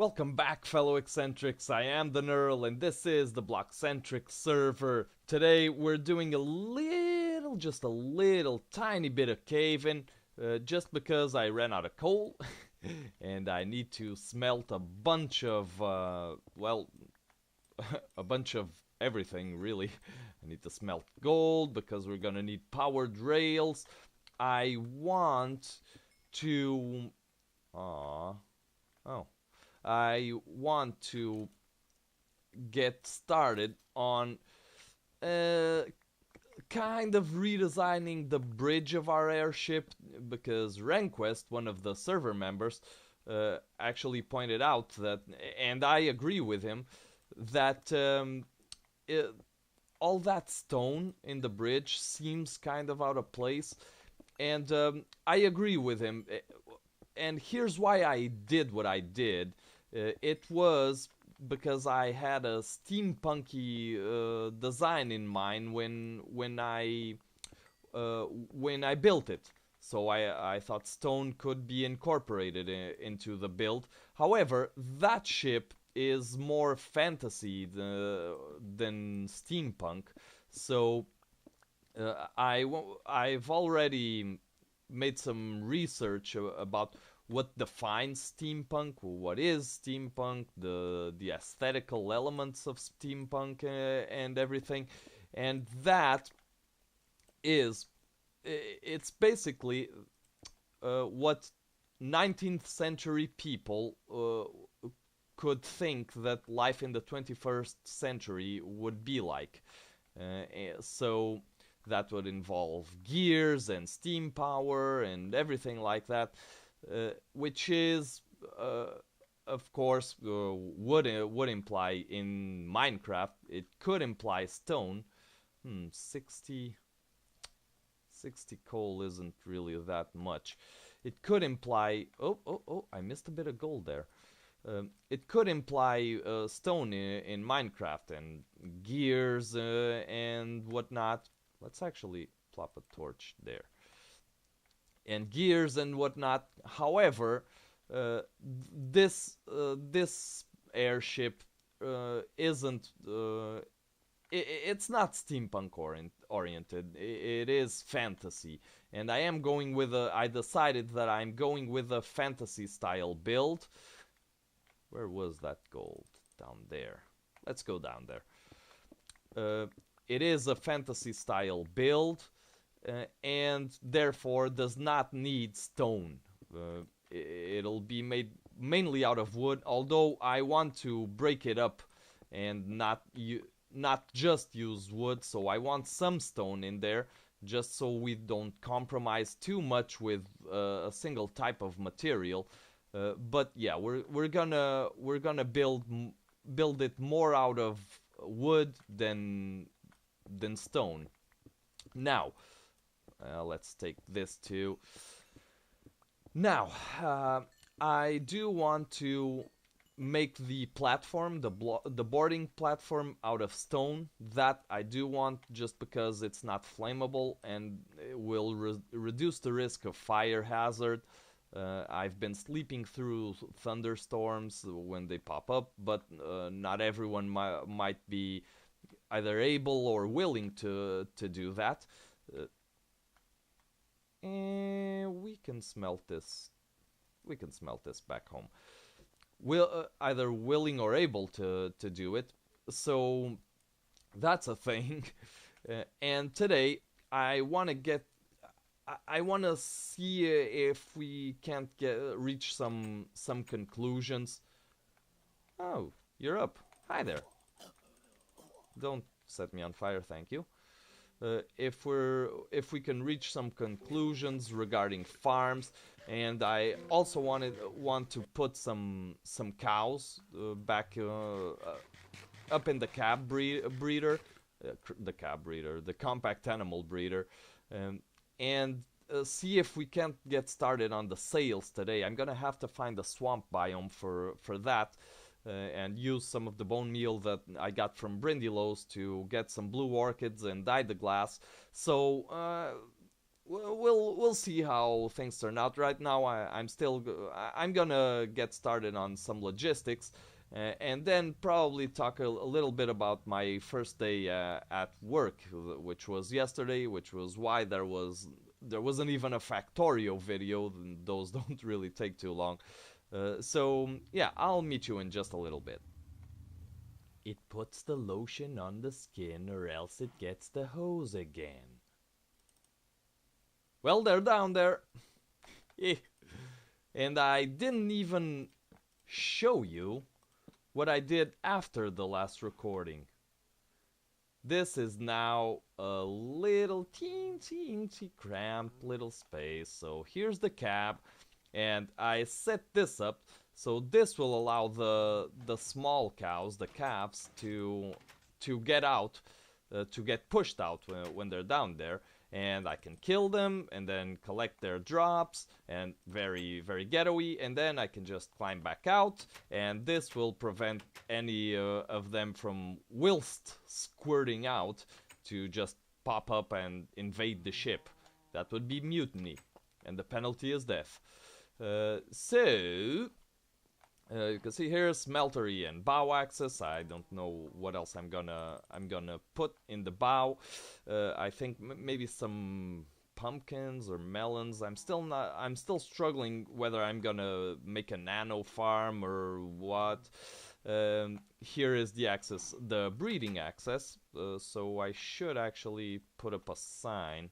Welcome back, fellow eccentrics. I am the Neural, and this is the BloXCentric server. Today we're doing just a little tiny bit of caving, just because I ran out of coal, and I need to smelt a bunch of, a bunch of everything, really. I need to smelt gold because we're gonna need powered rails. I want to... Aww. Oh. I want to get started on kind of redesigning the bridge of our airship, because Renquest, one of the server members, actually pointed out that, and I agree with him, that all that stone in the bridge seems kind of out of place, and I agree with him. And here's why I did what I did. It was because I had a steampunky design in mind when I built it. So I thought stone could be incorporated into the build. However, that ship is more fantasy than steampunk. So I've already made some research about what defines steampunk, what is steampunk, the aesthetical elements of steampunk, and everything, and that is it's basically what 19th century people could think that life in the 21st century would be like. So that would involve gears and steam power and everything like that, which is, of course, would imply in Minecraft. It could imply stone. 60 coal isn't really that much. It could imply... Oh, I missed a bit of gold there. It could imply stone in Minecraft, and gears and whatnot. Let's actually plop a torch there. And gears and whatnot. However, this airship isn't... it's not steampunk oriented. It is fantasy, and I decided that I'm going with a fantasy style build. Where was that gold? Down there. Let's go down there. It is a fantasy style build, and therefore does not need stone. It'll be made mainly out of wood, although I want to break it up and not just use wood, so I want some stone in there, just so we don't compromise too much with a single type of material. But yeah, we're gonna build it more out of wood than stone. Now, let's take this too. Now, I do want to make the platform, the boarding platform, out of stone. That I do want, just because it's not flammable and it will reduce the risk of fire hazard. I've been sleeping through thunderstorms when they pop up, but not everyone might be either able or willing to do that. And we can smelt this. We can smelt this back home. We'll either willing or able to do it. So that's a thing. And today I want to see if we can't reach some conclusions. Oh, you're up. Hi there. Don't set me on fire, thank you. If we can reach some conclusions regarding farms, and I also want to put some cows back up in the cab breeder, the compact animal breeder, and see if we can't get started on the sales today. I'm gonna have to find a swamp biome for that. And use some of the bone meal that I got from Brindylos to get some blue orchids and dye the glass. So we'll we'll see how things turn out. Right now, I'm gonna get started on some logistics, and then probably talk a little bit about my first day at work, which was yesterday, which was why there wasn't even a Factorio video. Those don't really take too long. So yeah, I'll meet you in just a little bit. It puts the lotion on the skin, or else it gets the hose again. Well, they're down there. And I didn't even show you what I did after the last recording. This is now a little teensy cramped little space. So here's the cab, and I set this up so this will allow the small cows, the calves, to get out, to get pushed out when they're down there. And I can kill them and then collect their drops, and very, very ghetto-y, and then I can just climb back out, and this will prevent any of them from, whilst squirting out, to just pop up and invade the ship. That would be mutiny, and the penalty is death. You can see here smeltery and bow access. I don't know what else I'm gonna put in the bow. I think maybe some pumpkins or melons. I'm still struggling whether I'm gonna make a nano farm or what. Here is the access, the breeding access. So I should actually put up a sign.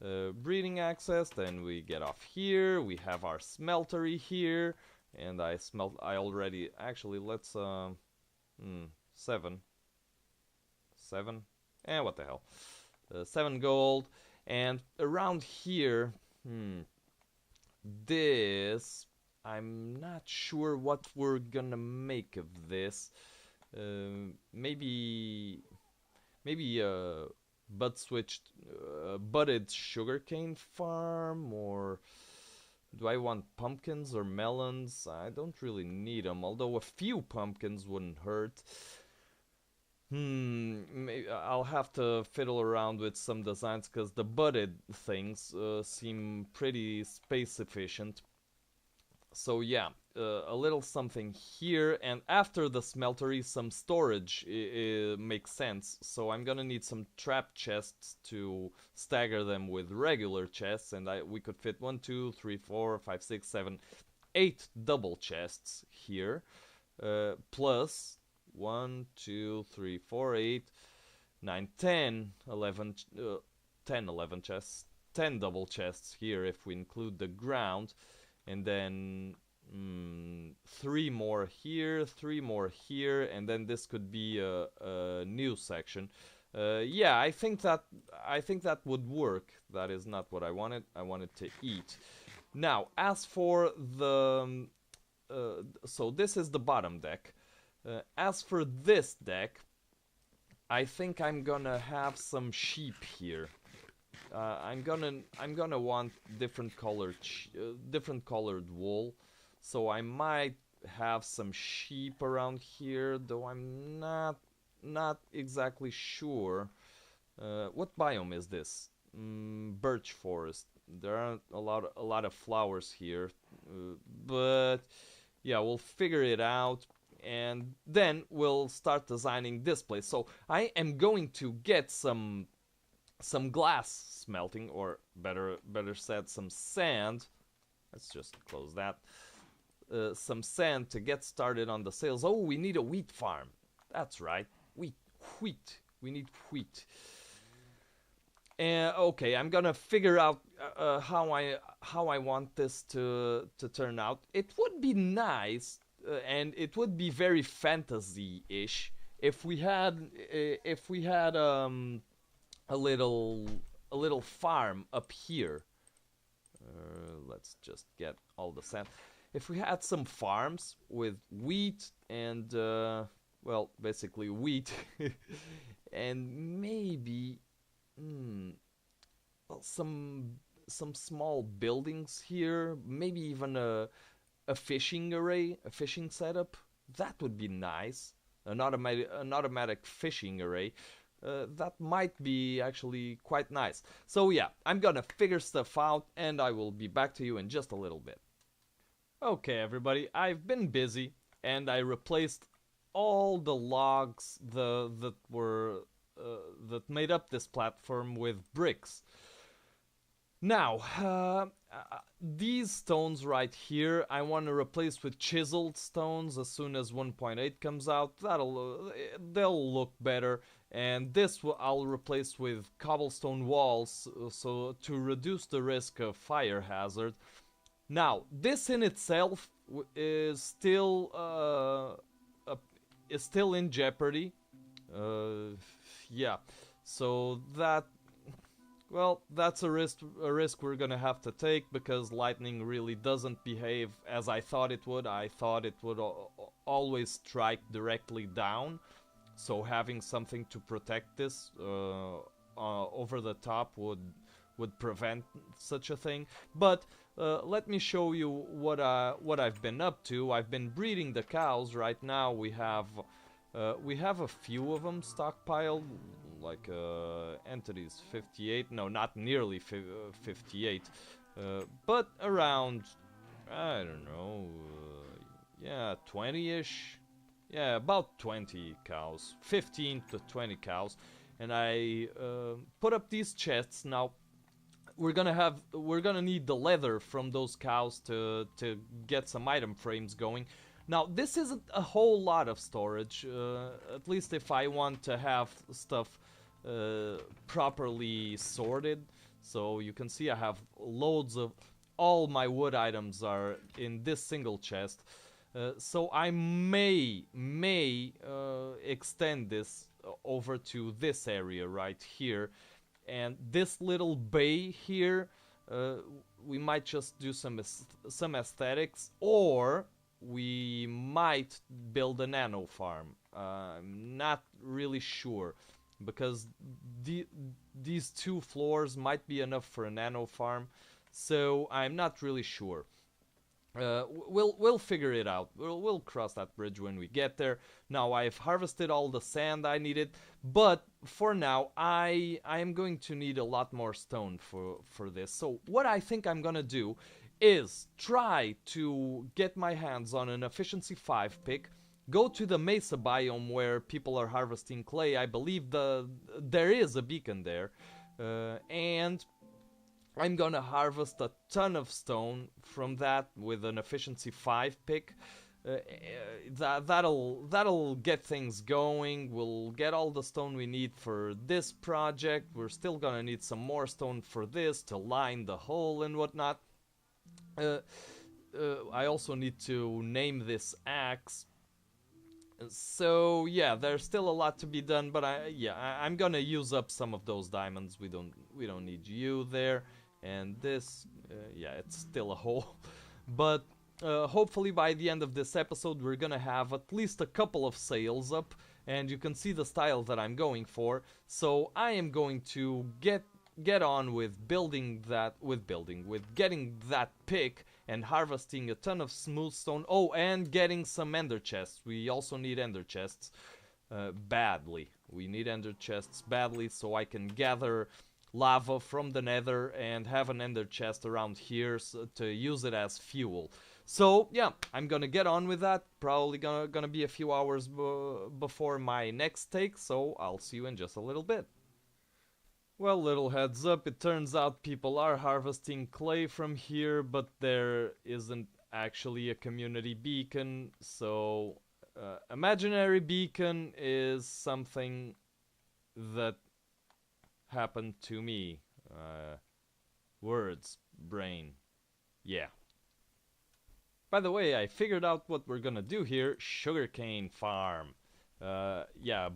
Breeding access. Then we get off here. We have our smeltery here. And I already, actually, let's, 7, what the hell, 7 gold, and around here, this, I'm not sure what we're gonna make of this. Maybe budded sugarcane farm, or do I want pumpkins or melons? I don't really need them, although a few pumpkins wouldn't hurt. Maybe I'll have to fiddle around with some designs, because the budded things seem pretty space efficient. So yeah, a little something here, and after the smeltery, some storage makes sense. So I'm gonna need some trap chests to stagger them with regular chests, and we could fit 1, 2, 3, 4, 5, 6, 7, 8 double chests here, plus 1, 2, 3, 4, 8, 9, 10, 11, 10, 11 chests, 10 double chests here if we include the ground. And then 3 more here, 3 more here, and then this could be a new section. Yeah, I think that would work. That is not what I wanted. I wanted to eat. Now, as for the so this is the bottom deck. As for this deck, I think I'm gonna have some sheep here. I'm gonna want different colored wool, so I might have some sheep around here, though I'm not exactly sure. What biome is this? Birch forest. There aren't a lot of flowers here, but yeah, we'll figure it out, and then we'll start designing this place. So I am going to get some glass smelting, or better said, some sand. Let's just close that. Some sand to get started on the sales. Oh, we need a wheat farm. That's right, wheat. We need wheat. Okay, I'm gonna figure out how I want this to turn out. It would be nice, and it would be very fantasy-ish if we had a little farm up here. Let's just get all the sand. If we had some farms with wheat and well, basically wheat, and maybe well, some small buildings here, maybe even a fishing array, a fishing setup. That would be nice. An automatic fishing array. that might be actually quite nice. So yeah, I'm gonna figure stuff out and I will be back to you in just a little bit. Okay, everybody, I've been busy and I replaced all the logs that made up this platform with bricks. Now, these stones right here, I want to replace with chiseled stones as soon as 1.8 comes out. They'll look better, and this I'll replace with cobblestone walls, so to reduce the risk of fire hazard. Now, this in itself is still in jeopardy. Yeah, so that's a risk we're gonna have to take because lightning really doesn't behave as I thought it would. I thought it would always strike directly down, so having something to protect this over the top would prevent such a thing. But let me show you what I've been up to. I've been breeding the cows. Right now we have a few of them stockpiled, like entities 58. No, not nearly 58, but around, I don't know, yeah, 20-ish. Yeah, about 20 cows, 15 to 20 cows, and I put up these chests. Now we're gonna need the leather from those cows to get some item frames going. Now this isn't a whole lot of storage, at least if I want to have stuff properly sorted. So you can see I have loads of all my wood items are in this single chest. So I may extend this over to this area right here. And this little bay here, we might just do some aesthetics, or we might build a nano farm. I'm not really sure, because these 2 floors might be enough for a nano farm, so I'm not really sure. We'll figure it out. We'll cross that bridge when we get there. Now I've harvested all the sand I needed, but for now I am going to need a lot more stone for this. So what I think I'm gonna do is try to get my hands on an efficiency 5 pick. Go to the mesa biome where people are harvesting clay. I believe there is a beacon there, and I'm gonna harvest a ton of stone from that with an efficiency 5 pick. That'll get things going. We'll get all the stone we need for this project. We're still gonna need some more stone for this to line the hole and whatnot. I also need to name this axe. So yeah, there's still a lot to be done, but I'm gonna use up some of those diamonds. We don't need you there. And this, yeah, it's still a hole. But hopefully by the end of this episode we're gonna have at least a couple of sails up, and you can see the style that I'm going for. So I am going to get on with getting that pick and harvesting a ton of smooth stone. Oh, and getting some ender chests. We also need ender chests badly. We need ender chests badly, so I can gather lava from the nether and have an ender chest around here to use it as fuel. So yeah, I'm gonna get on with that. Probably gonna be a few hours before my next take, so I'll see you in just a little bit. Well, little heads up, it turns out people are harvesting clay from here, but there isn't actually a community beacon. So imaginary beacon is something that happened to me. Words, brain. Yeah. By the way, I figured out what we're gonna do here. Sugarcane farm. Yeah,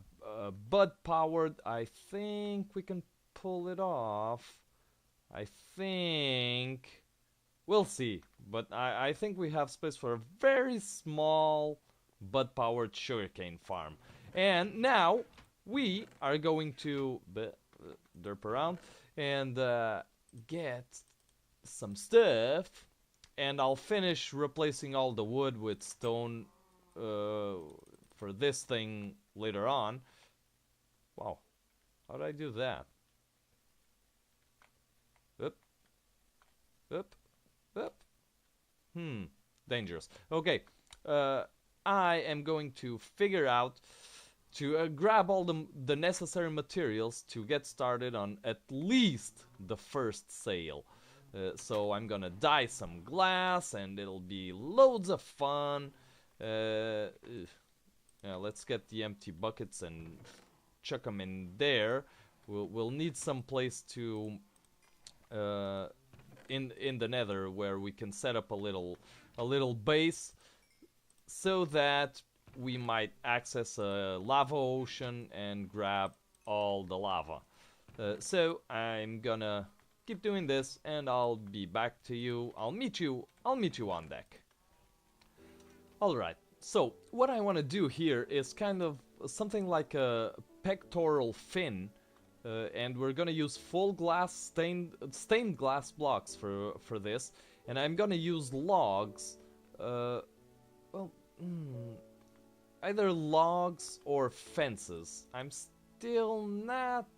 bud powered. I think we can pull it off. I think we'll see, but I think we have space for a very small bud powered sugarcane farm. And now we are going to derp around and get some stuff, and I'll finish replacing all the wood with stone for this thing later on. Wow, How'd I do that? Up, up, up. Dangerous. Okay, I am going to figure out to grab all the necessary materials to get started on at least the first sail. So I'm gonna dye some glass and it'll be loads of fun. Yeah, let's get the empty buckets and chuck them in there. We'll need some place to in the nether where we can set up a little base so that we might access a lava ocean and grab all the lava. So I'm gonna keep doing this and I'll be back to you. I'll meet you on deck. Alright, so what I want to do here is kind of something like a pectoral fin. And we're gonna use full glass stained glass blocks for this, and I'm gonna use logs. Well, either logs or fences. I'm still not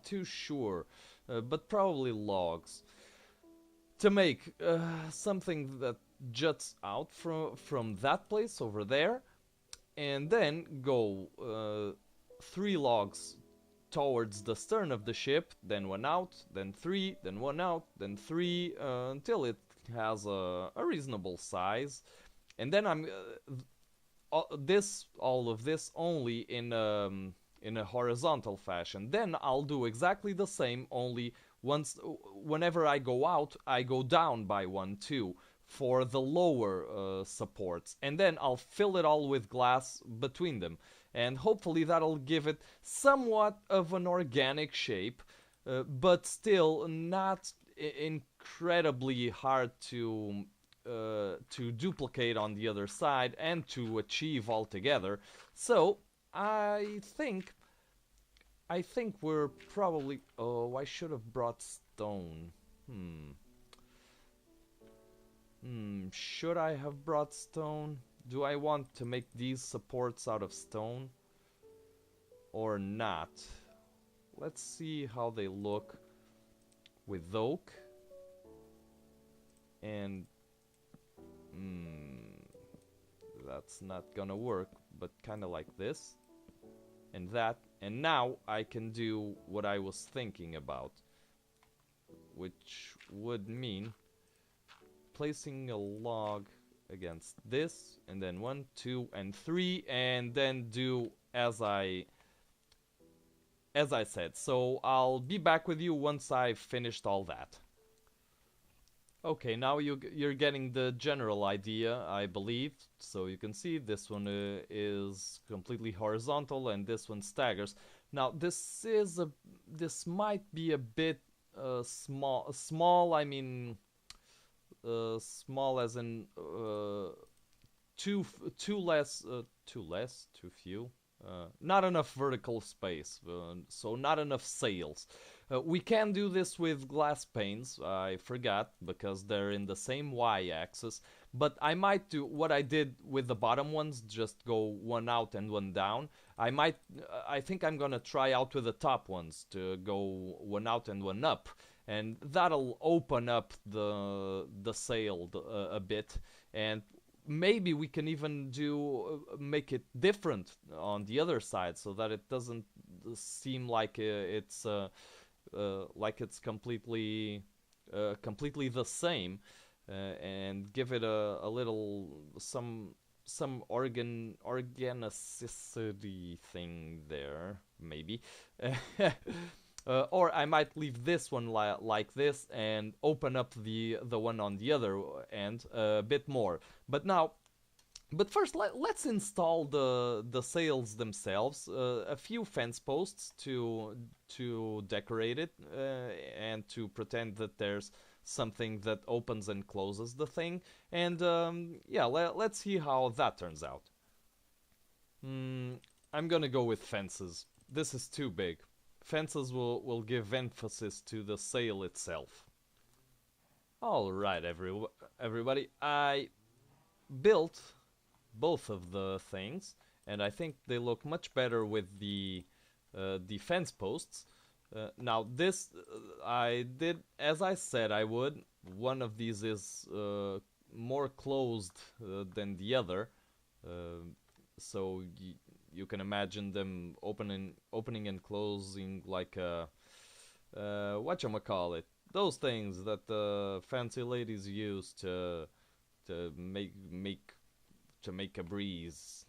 too sure, but probably logs to make something that juts out from that place over there, and then go 3 logs towards the stern of the ship, then 1 out, then 3, then 1 out, then 3, until it has a reasonable size. And then I'm all of this only in a horizontal fashion. Then I'll do exactly the same, only whenever I go out, I go down by 1 too for the lower supports, and then I'll fill it all with glass between them. And hopefully that'll give it somewhat of an organic shape, but still not incredibly hard to duplicate on the other side and to achieve altogether. So I think we're probably... Oh, I should have brought stone. Should I have brought stone? Do I want to make these supports out of stone or not? Let's see how they look with oak. And that's not gonna work, but kind of like this and that. And now I can do what I was thinking about, which would mean placing a log against this, and then 1, 2, and 3, and then do as I said. So I'll be back with you once I've finished all that. Okay, now you're getting the general idea, I believe. So you can see this one is completely horizontal, and this one staggers. Now this might be a bit small. Small, I mean. Small as in too few. Not enough vertical space, so not enough sails. We can do this with glass panes. I forgot because they're in the same y-axis. But I might do what I did with the bottom ones, just go 1 out and 1 down. I think I'm gonna try out with the top ones to go 1 out and 1 up. And that'll open up the sail a bit, and maybe we can even make it different on the other side, so that it doesn't seem like it's completely the same, and give it a little some organicity thing there, maybe. Or I might leave this one like this and open up the one on the other end a bit more. But first, let's install the sails themselves. A few fence posts to decorate it and to pretend that there's something that opens and closes the thing. And yeah, let's see how that turns out. I'm gonna go with fences. This is too big. Fences will give emphasis to the sail itself. Alright, everybody. I built both of the things, and I think they look much better with the defense posts. Now this I did as I said I would. One of these is more closed than the other, uh, so you can imagine them opening and closing like a whatchamacallit, those things that the fancy ladies use to make a breeze.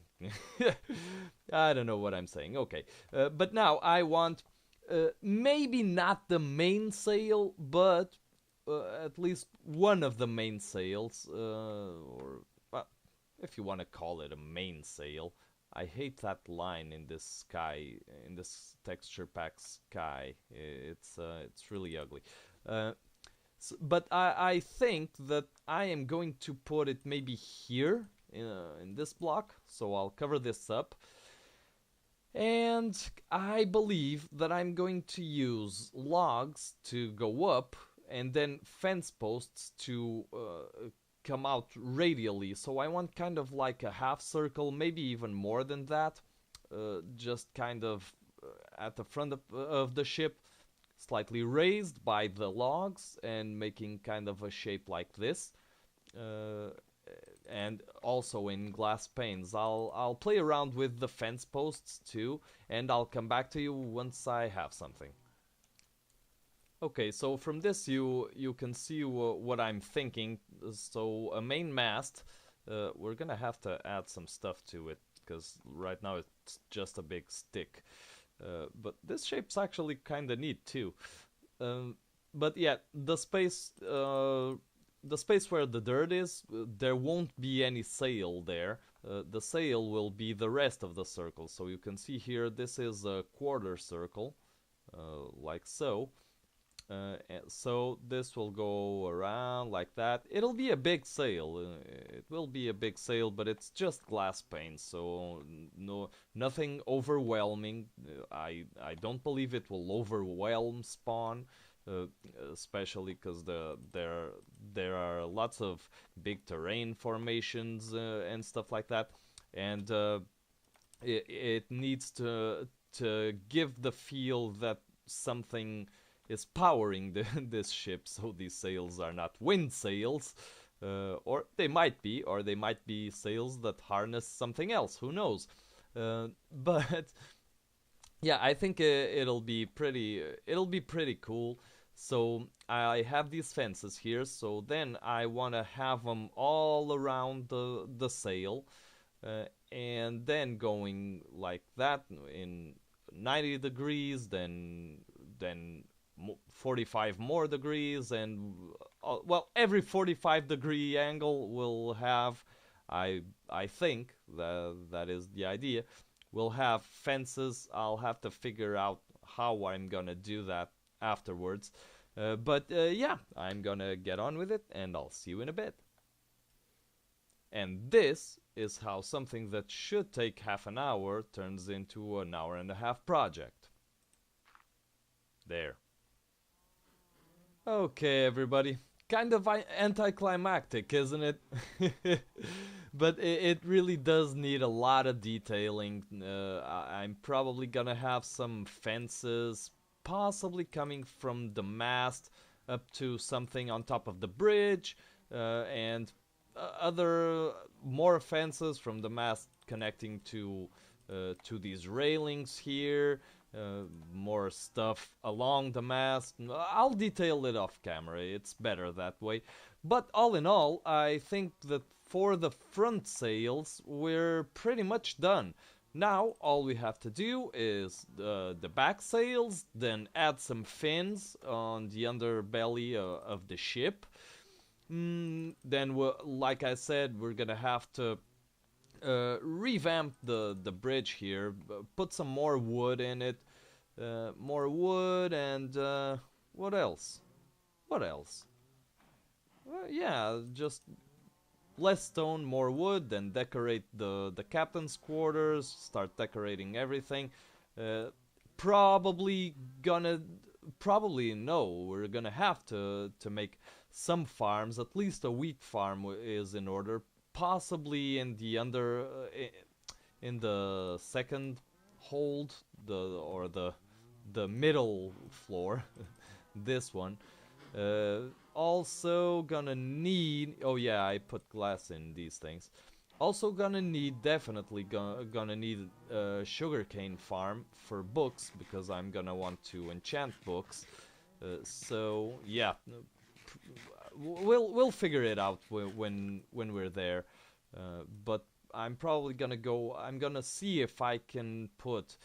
I don't know what I'm saying. Okay, but now I want maybe not the mainsail, but at least one of the mainsails, or well, if you want to call it a mainsail. I hate that line in this sky, in this texture pack sky. It's really ugly. Uh, but I think that I am going to put it maybe here in this block. So I'll cover this up. And I believe that I'm going to use logs to go up and then fence posts to come out radially. So I want kind of like a half circle, maybe even more than that. Just kind of at the front of the ship, slightly raised by the logs and making kind of a shape like this. Uh, and also in glass panes. I'll play around with the fence posts too, and I'll come back to you once I have something. Okay, so from this you can see what I'm thinking. So a main mast, we're gonna have to add some stuff to it because right now it's just a big stick. But this shape's actually kind of neat too. But yeah, the space where the dirt is, there won't be any sail there. The sail will be the rest of the circle. So you can see here, this is a quarter circle, like so. So this will go around like that. It'll be a big sail. It will be a big sail, but it's just glass paint, so nothing overwhelming. I don't believe it will overwhelm Spawn, uh, especially because there are lots of big terrain formations and stuff like that, and it needs to give the feel that something is powering this ship, so these sails are not wind sails, or they might be, sails that harness something else. Who knows? But yeah, I think it'll be pretty. It'll be pretty cool. So I have these fences here. So then I want to have them all around the sail, and then going like that in 90 degrees, then 45 more degrees, and well, every 45-degree angle will have, I think that is the idea, we'll have fences. I'll have to figure out how I'm gonna do that afterwards, but yeah, I'm gonna get on with it and I'll see you in a bit. And this is how something that should take half an hour turns into an hour and a half project. There. Okay, everybody. Kind of anticlimactic, isn't it? But it really does need a lot of detailing. I'm probably gonna have some fences, possibly coming from the mast up to something on top of the bridge, and other more fences from the mast connecting to these railings here. More stuff along the mast. I'll detail it off camera, it's better that way. But all in all, I think that for the front sails, we're pretty much done. Now, all we have to do is the back sails, then add some fins on the underbelly of the ship. Then, like I said, we're gonna have to revamp the bridge here, put some more wood in it, more wood, and what else? What else? Yeah, just less stone, more wood, then decorate the captain's quarters, start decorating everything. Probably gonna, probably no, we're gonna have to make some farms. At least a wheat farm is in order. Possibly in the second hold the middle floor, this one. Also gonna need. Oh yeah, I put glass in these things. Also gonna need, definitely gonna need a sugarcane farm for books because I'm gonna want to enchant books. So yeah, we'll figure it out when we're there. But I'm probably gonna go. I'm gonna see if I can put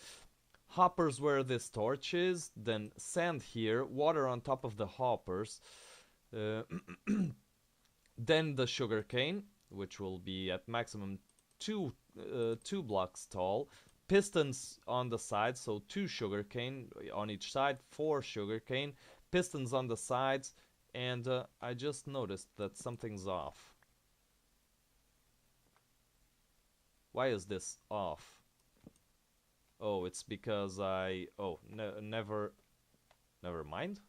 hoppers where this torch is, then sand here, water on top of the hoppers, uh, then the sugarcane, which will be at maximum two blocks tall, pistons on the side, so 2 sugarcane on each side, 4 sugarcane, pistons on the sides, and I just noticed that something's off. Why is this off? Oh, it's because I... Oh, never mind?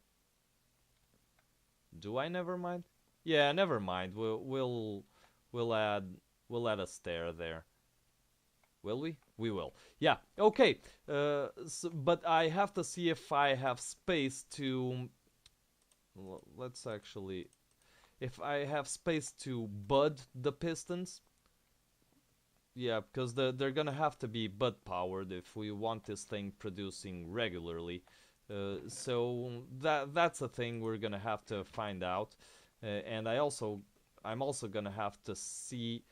Do I never mind? Yeah, never mind. We'll add a stair there. Will we? We will. Yeah. Okay. But I have to see if I have space to. Let's actually. If I have space to bud the pistons. Yeah, because they're gonna have to be bud powered if we want this thing producing regularly. So that's a thing we're gonna have to find out, and I'm also gonna have to see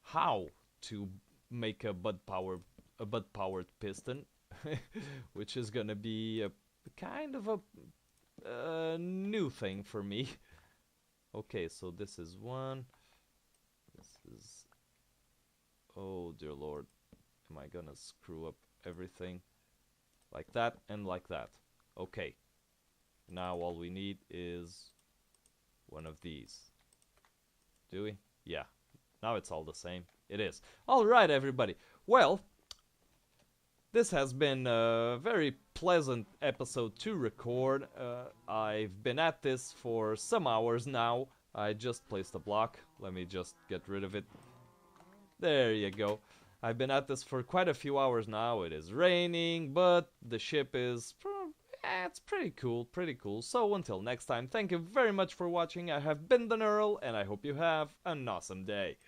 how to make a bud powered piston, which is gonna be a kind of a new thing for me. Okay, so this is one. This is. Oh dear lord, am I gonna screw up everything? Like that and like that. Okay. Now all we need is one of these. Do we? Yeah. Now it's all the same. It is. Alright, everybody. Well, this has been a very pleasant episode to record. I've been at this for some hours now. I just placed a block. Let me just get rid of it. There you go. I've been at this for quite a few hours now. It is raining, but the ship is... it's pretty cool, pretty cool. So until next time, thank you very much for watching. I have been the Neural, and I hope you have an awesome day.